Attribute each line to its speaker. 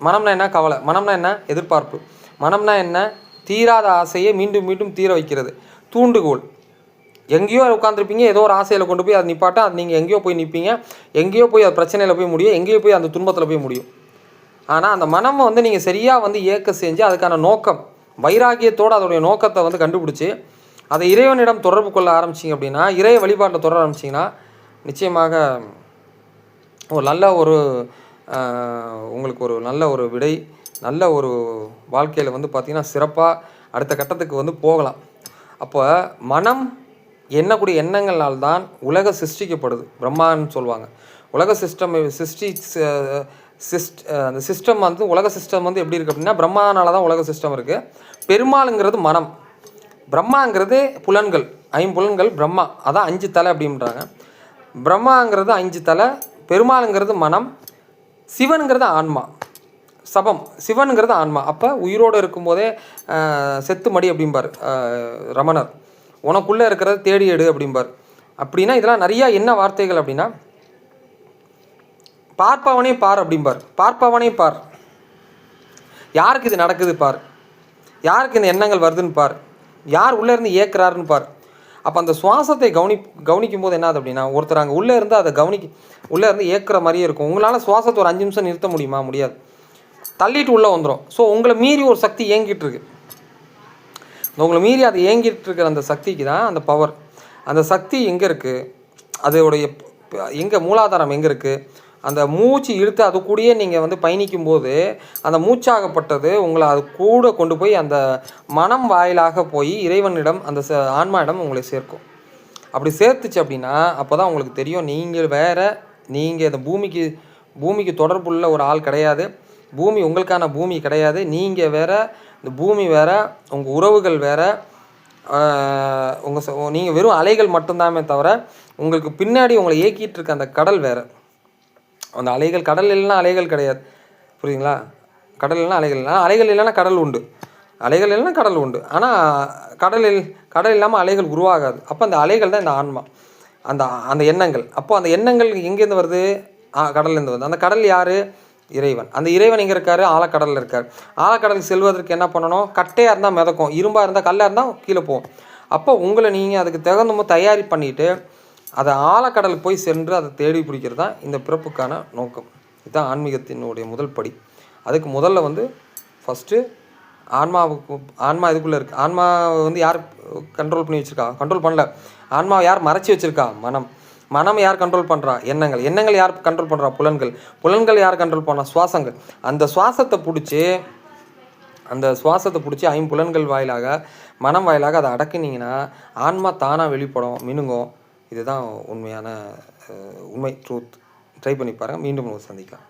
Speaker 1: மனம்னா என்ன? கவலை. மனம்னா என்ன? எதிர்பார்ப்பு. மனம்னா என்ன? தீராத ஆசையை மீண்டும் மீண்டும் தீர வைக்கிறது. தூண்டுகோல். எங்கேயோ உட்காந்துருப்பீங்க, ஏதோ ஒரு ஆசையில் கொண்டு போய் அதை நிப்பாட்ட, அது நீங்கள் எங்கேயோ போய் நிற்பீங்க, எங்கேயோ போய் அது பிரச்சனையில் போய் முடியும், எங்கேயோ போய் அந்த துன்பத்தில் போய் முடியும். ஆனால் அந்த மனமை வந்து நீங்கள் சரியாக வந்து இயக்க செஞ்சு அதுக்கான நோக்கம் வைராகியத்தோடு அதோடைய நோக்கத்தை வந்து கண்டுபிடிச்சி அதை இறைவனிடம் தொடர்பு கொள்ள ஆரம்பிச்சிங்க அப்படின்னா, இறை வழிபாட்டில் தொடர ஆரம்பிச்சிங்கன்னா நிச்சயமாக ஒரு நல்ல ஒரு உங்களுக்கு ஒரு நல்ல ஒரு விடை, நல்ல ஒரு வாழ்க்கையில் வந்து பார்த்திங்கன்னா சிறப்பாக அடுத்த கட்டத்துக்கு வந்து போகலாம். அப்போ மனம் எண்ணக்கூடிய எண்ணங்களால்தான் உலக சிருஷ்டிக்கப்படுது. பிரம்மான்னு சொல்லுவாங்க. உலக அந்த சிஸ்டம் வந்து உலக சிஸ்டம் வந்து எப்படி இருக்குது அப்படின்னா, பிரம்மானால தான் உலக சிஸ்டம் இருக்குது. பெருமாளுங்கிறது மனம், பிரம்மாங்கிறது புலன்கள், ஐம்புலன்கள். பிரம்மா அதான் 5 தலை அப்படின்றாங்க. பிரம்மாங்கிறது 5 தலை, பெருமாளுங்கிறது மனம், சிவனுங்கிறது ஆன்மா. சிவனுங்கிறது ஆன்மா. அப்போ உயிரோடு இருக்கும்போதே செத்து மடி அப்படிம்பார் ரமணர். உனக்குள்ளே இருக்கிறத தேடி எடு அப்படிம்பார். அப்படின்னா இதெல்லாம் நிறையா என்ன வார்த்தைகள் அப்படின்னா, பார்ப்பவனே பார் அப்படிம்பார். பார்ப்பவனே பார், யாருக்கு இது நடக்குது பார், யாருக்கு இந்த எண்ணங்கள் வருதுன்னு பார், யார் உள்ளே இருந்து ஏற்கிறாருன்னு பார். அப்போ அந்த சுவாசத்தை கவனிக்கும் போது என்ன ஆகுது அப்படின்னா, ஒருத்தர் அங்கே உள்ளே இருந்து அதை உள்ளே இருந்து ஏற்கிற மாதிரியே இருக்கும். உங்களால் சுவாசத்தை ஒரு 5 நிமிஷம் நிறுத்த முடியுமா? முடியாது. தள்ளிட்டு உள்ளே வந்துடும். ஸோ உங்களை மீறி ஒரு சக்தி இயங்கிட்டு இருக்கு. உங்களை மீறி அது இயங்கிட்டு இருக்கிற அந்த சக்திக்கு தான் அந்த பவர். அந்த சக்தி எங்கே இருக்குது, அதோடைய எங்கே மூலாதாரம் எங்கே இருக்குது, அந்த மூச்சு இழுத்து அது கூடயே நீங்கள் வந்து பயணிக்கும் போது அந்த மூச்சாகப்பட்டது உங்களை அது கூட கொண்டு போய் அந்த மனம் வாயிலாக போய் இறைவனிடம் அந்த ஆன்மாவிடம் உங்களை சேர்க்கும். அப்படி சேர்த்துச்சு அப்படின்னா அப்போ தான் உங்களுக்கு தெரியும், நீங்கள் இந்த பூமிக்கு தொடர்புள்ள ஒரு ஆள் கிடையாது. பூமி உங்களுக்கான பூமி கிடையாது. நீங்கள் வேறு, இந்த பூமி வேறு, உங்கள் உறவுகள் வேறு, நீங்கள் வெறும் அலைகள் மட்டும்தாமே தவிர உங்களுக்கு பின்னாடி உங்களை இயக்கிட்டு இருக்க அந்த கடல் வேறு. அந்த அலைகள், கடல் இல்லைன்னா அலைகள் கிடையாது. புரியுதுங்களா? கடல் இல்லைன்னா அலைகள் இல்லை. அலைகள் இல்லைன்னா கடல் உண்டு, அலைகள் இல்லைன்னா கடல் உண்டு. ஆனால் கடல் இல்லாமல் அலைகள் உருவாகாது. அப்போ அந்த அலைகள் தான் இந்த ஆன்மா, அந்த எண்ணங்கள். அப்போது அந்த எண்ணங்கள் எங்கேருந்து வருது? கடல்லேருந்து வருது. அந்த கடல் யார்? இறைவன். அந்த இறைவன் எங்கே இருக்கார்? ஆழக்கடலில் இருக்கார். ஆழக்கடலுக்கு செல்வதற்கு என்ன பண்ணணும்? கட்டையாக இருந்தால் மிதக்கும், இரும்பாக இருந்தால் கல்லாக இருந்தால் கீழே போகும். அப்போ உங்களை நீங்கள் அதுக்கு தகுந்த தயாரி பண்ணிவிட்டு அதை ஆழக்கடலுக்கு போய் சென்று அதை தேடி பிடிக்கிறது தான் இந்த பிறப்புக்கான நோக்கம். இதுதான் ஆன்மீகத்தினுடைய முதல் படி. அதுக்கு முதல்ல வந்து ஃபஸ்ட்டு ஆன்மா இதுக்குள்ளே இருக்குது. ஆன்மாவை வந்து யார் கண்ட்ரோல் பண்ணி வச்சுருக்கா? கண்ட்ரோல் பண்ணல. ஆன்மாவை யார் மறைச்சி வச்சுருக்கா? மனம் யார் கண்ட்ரோல் பண்ணுறா? எண்ணங்கள் யார் கண்ட்ரோல் பண்ணுறா? புலன்கள் யார் கண்ட்ரோல் பண்ணுறா? சுவாசங்கள். அந்த சுவாசத்தை பிடிச்சி ஐம்புலன்கள் வாயிலாக, மனம் வாயிலாக அதை அடக்குனீங்கன்னா ஆன்மா தானாக வெளிப்படும், மினுங்கும். இதுதான் உண்மை ட்ரூத். ட்ரை பண்ணி பாருங்கள். மீண்டும் சந்திக்கலாம்.